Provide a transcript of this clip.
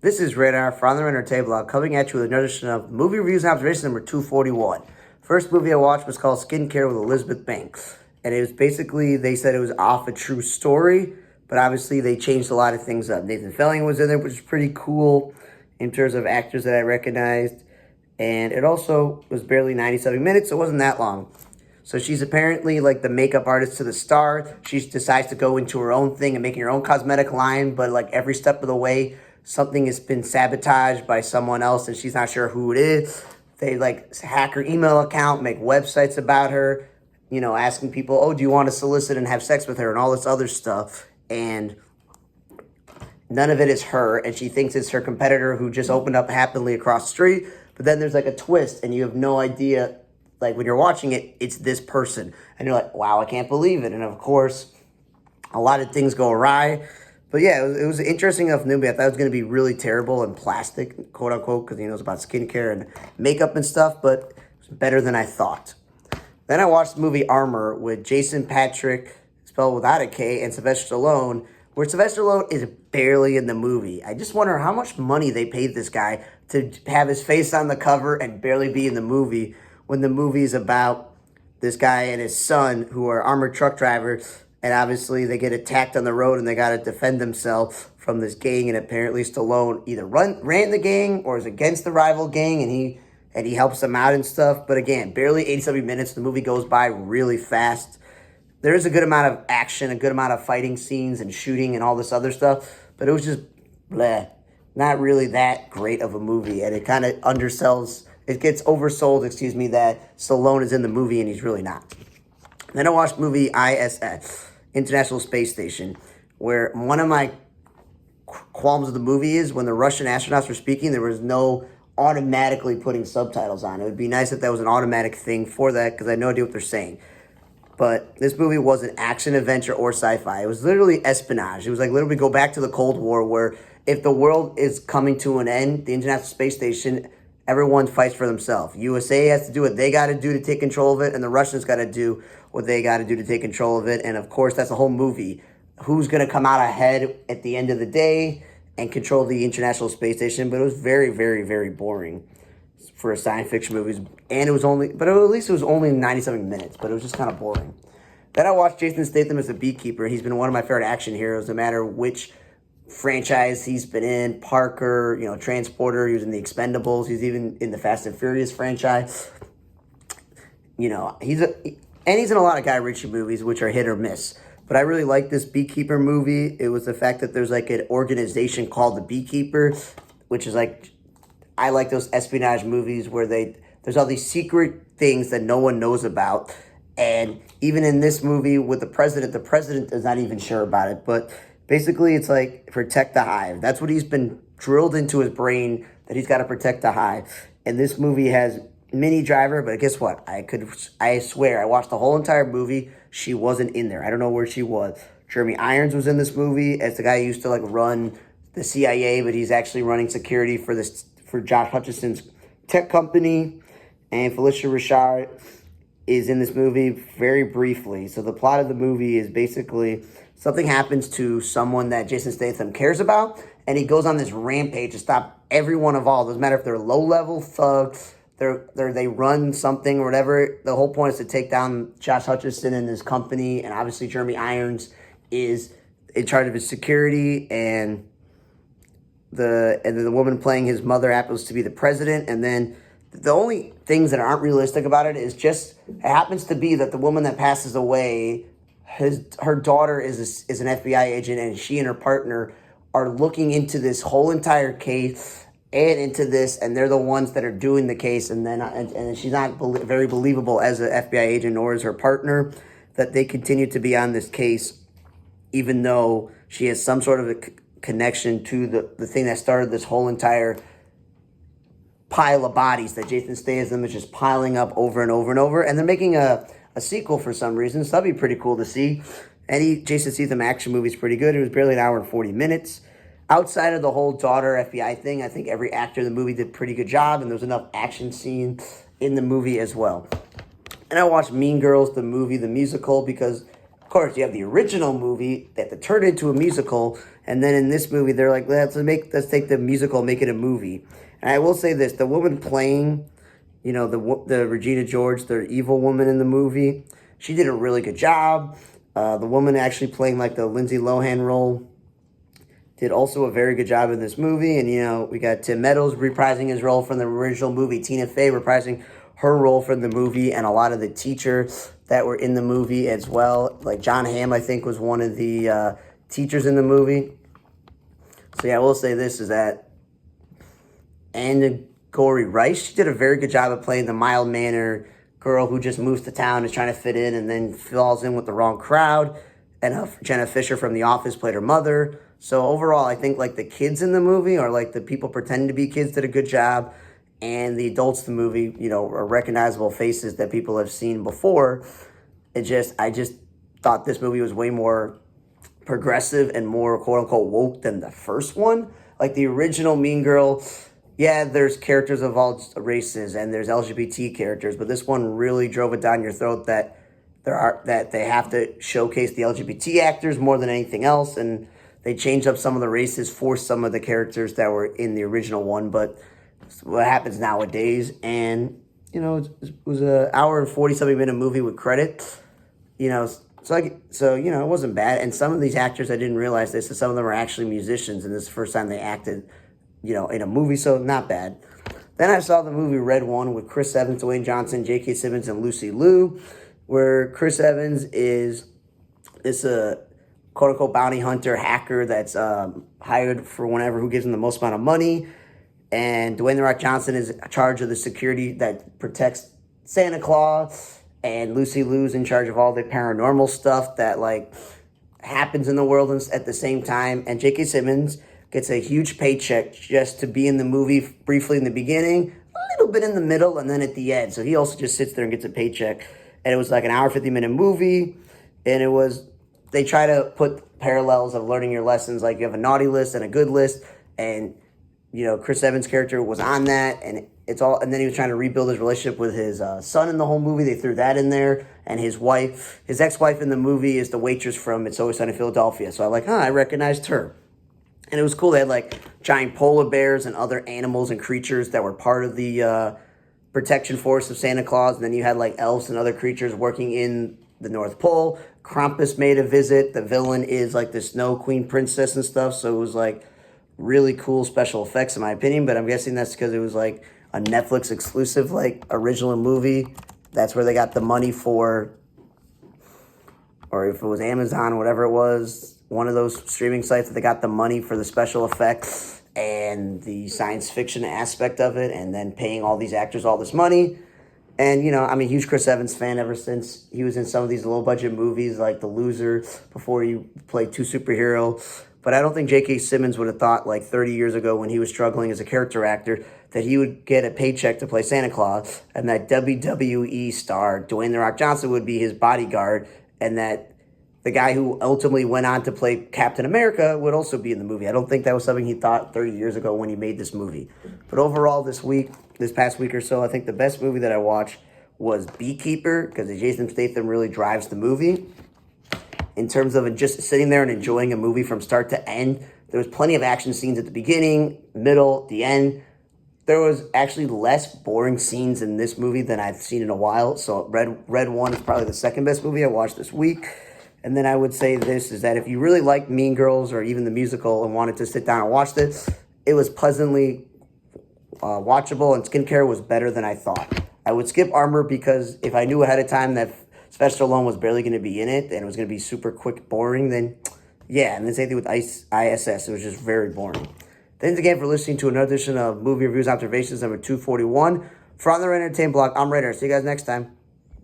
This is Radar from the Render Table coming at you with another edition of Movie Reviews and Observations number 241. First movie I watched was called Skincare with Elizabeth Banks. And it was basically, they said it was off a true story, but obviously they changed a lot of things up. Nathan Fillion was in there, which is pretty cool in terms of actors that I recognized. And it also was barely 97 minutes, so it wasn't that long. So she's apparently like the makeup artist to the star. She decides to go into her own thing and making her own cosmetic line, but like every step of the way, something has been sabotaged by someone else and she's not sure who it is. They like hack her email account, make websites about her, you know, asking people, oh, do you want to solicit and have sex with her and all this other stuff. And none of it is her. And she thinks it's her competitor who just opened up happily across the street. But then there's like a twist and you have no idea. Like when you're watching it, it's this person. And you're like, wow, I can't believe it. And of course, a lot of things go awry. But yeah, it was an interesting enough movie. I thought it was going to be really terrible and plastic, quote unquote, because he knows about skincare and makeup and stuff. But it was better than I thought. Then I watched the movie Armor with Jason Patric, spelled without a K, and Sylvester Stallone, where Sylvester Stallone is barely in the movie. I just wonder how much money they paid this guy to have his face on the cover and barely be in the movie, when the movie's about this guy and his son who are armored truck drivers, and obviously they get attacked on the road and they got to defend themselves from this gang, and apparently Stallone either ran the gang or is against the rival gang, and he helps them out and stuff. But again, barely 87 minutes. The movie goes by really fast. There is a good amount of action, a good amount of fighting scenes and shooting and all this other stuff, but it was just bleh. Not really that great of a movie, and it kind of undersells. It gets oversold, that Stallone is in the movie and he's really not. Then I watched movie ISS, International Space Station, where one of my qualms of the movie is when the Russian astronauts were speaking, there was no automatically putting subtitles on. It would be nice if that was an automatic thing for that, because I had no idea what they're saying. But this movie wasn't action, adventure, or sci-fi. It was literally espionage. It was like literally go back to the Cold War, where if the world is coming to an end, the International Space Station, everyone fights for themselves. USA has to do what they got to do to take control of it, and the Russians got to do what they got to do to take control of it. And of course, that's the whole movie. Who's going to come out ahead at the end of the day and control the International Space Station? But it was very, very, very boring for a science fiction movie. And it was only, but at least it was only 97 minutes, but it was just kind of boring. Then I watched Jason Statham as a beekeeper. He's been one of my favorite action heroes, no matter which franchise he's been in. Parker, Transporter, he was in the Expendables, he's even in the Fast and Furious franchise. He's in a lot of Guy Ritchie movies, which are hit or miss. But I really like this Beekeeper movie. It was the fact that there's like an organization called the Beekeeper, which is like, I like those espionage movies where there's all these secret things that no one knows about. And even in this movie with the president is not even sure about it. But basically, it's like protect the hive. That's what he's been drilled into his brain, that he's got to protect the hive. And this movie has Minnie Driver, but guess what? I swear, I watched the whole entire movie. She wasn't in there. I don't know where she was. Jeremy Irons was in this movie as the guy who used to like run the CIA, but he's actually running security for Josh Hutcherson's tech company. And Felicia Rashad is in this movie very briefly. So the plot of the movie is basically something happens to someone that Jason Statham cares about, and he goes on this rampage to stop everyone involved. Doesn't matter if they're low-level thugs, they run something or whatever. The whole point is to take down Josh Hutcherson and his company, and obviously Jeremy Irons is in charge of his security, and then the woman playing his mother happens to be the president. And then the only things that aren't realistic about it is just, it happens to be that the woman that passes away, her daughter is an FBI agent, and she and her partner are looking into this whole entire case and into this, and they're the ones that are doing the case. And then and she's not very believable as an FBI agent, nor is her partner, that they continue to be on this case, even though she has some sort of a connection to the thing that started this whole entire pile of bodies that Jason Statham is just piling up over and over and over. And they're making a sequel for some reason, so that'd be pretty cool to see. Any Jason Statham action movie is pretty good. It was barely an hour and 40 minutes. Outside of the whole daughter FBI thing, I think every actor in the movie did a pretty good job, and there was enough action scenes in the movie as well. And I watched Mean Girls, the movie, the musical, because course, you have the original movie that they turned into a musical, and then in this movie, they're like, let's take the musical and make it a movie. And I will say this: the woman playing, the Regina George, the evil woman in the movie, she did a really good job. The woman actually playing like the Lindsay Lohan role did also a very good job in this movie. And, we got Tim Meadows reprising his role from the original movie, Tina Fey reprising her role from the movie, and a lot of the teachers that were in the movie as well. Like John Hamm, I think, was one of the teachers in the movie. So, yeah, I will say this is that Anna Gory Rice, she did a very good job of playing the mild-mannered girl who just moves to town, is trying to fit in, and then falls in with the wrong crowd. And Jenna Fisher from The Office played her mother. So overall, I think like the kids in the movie, or like the people pretending to be kids, did a good job. And the adults in the movie, are recognizable faces that people have seen before. I just thought this movie was way more progressive and more quote unquote woke than the first one. Like the original Mean Girl, yeah, there's characters of all races and there's LGBT characters, but this one really drove it down your throat that they have to showcase the LGBT actors more than anything else, and they changed up some of the races for some of the characters that were in the original one. But what happens nowadays, and it was an hour and 40-something minute movie with credits, so it wasn't bad. And some of these actors, I didn't realize this, so some of them are actually musicians, and this is the first time they acted, in a movie, so not bad. Then I saw the movie Red One with Chris Evans, Dwayne Johnson, J.K. Simmons, and Lucy Liu, where Chris Evans is a quote-unquote bounty hunter hacker that's hired for who gives him the most amount of money. And Dwayne "The Rock" Johnson is in charge of the security that protects Santa Claus. And Lucy Liu's in charge of all the paranormal stuff that, happens in the world at the same time. And J.K. Simmons gets a huge paycheck just to be in the movie briefly in the beginning, a little bit in the middle, and then at the end. So he also just sits there and gets a paycheck. And it was like an hour, 50-minute movie. And they try to put parallels of learning your lessons. Like you have a naughty list and a good list. And, Chris Evans' character was on that. And and then he was trying to rebuild his relationship with his son in the whole movie. They threw that in there. And his ex-wife in the movie is the waitress from It's Always Sunny in Philadelphia. So I recognized her. And it was cool. They had giant polar bears and other animals and creatures that were part of the protection force of Santa Claus. And then you had elves and other creatures working in the North Pole. Krampus made a visit. The villain is the Snow Queen princess and stuff. So it was really cool special effects in my opinion. But I'm guessing that's because it was a Netflix exclusive original movie. That's where they got the money for, or if it was Amazon, whatever it was, one of those streaming sites that they got the money for the special effects and the science fiction aspect of it, and then paying all these actors all this money. And, I'm a huge Chris Evans fan ever since he was in some of these low-budget movies like The Loser, before he played two superheroes. But I don't think J.K. Simmons would have thought 30 years ago when he was struggling as a character actor that he would get a paycheck to play Santa Claus, and that WWE star Dwayne "The Rock" Johnson would be his bodyguard, and that the guy who ultimately went on to play Captain America would also be in the movie. I don't think that was something he thought 30 years ago when he made this movie. But overall, this past week or so, I think the best movie that I watched was Beekeeper, because Jason Statham really drives the movie. In terms of just sitting there and enjoying a movie from start to end, there was plenty of action scenes at the beginning, middle, the end. There was actually less boring scenes in this movie than I've seen in a while. So Red One is probably the second best movie I watched this week. And then I would say this is that if you really like Mean Girls or even the musical and wanted to sit down and watch this, it was pleasantly watchable, and Skincare was better than I thought. I would skip Armor because if I knew ahead of time that Sylvester Stallone was barely going to be in it and it was going to be super quick, boring, then yeah. And the same thing with ISS. It was just very boring. Thanks again for listening to another edition of Movie Reviews Observations number 241. For On The Entertainment Blog, I'm Raider. See you guys next time.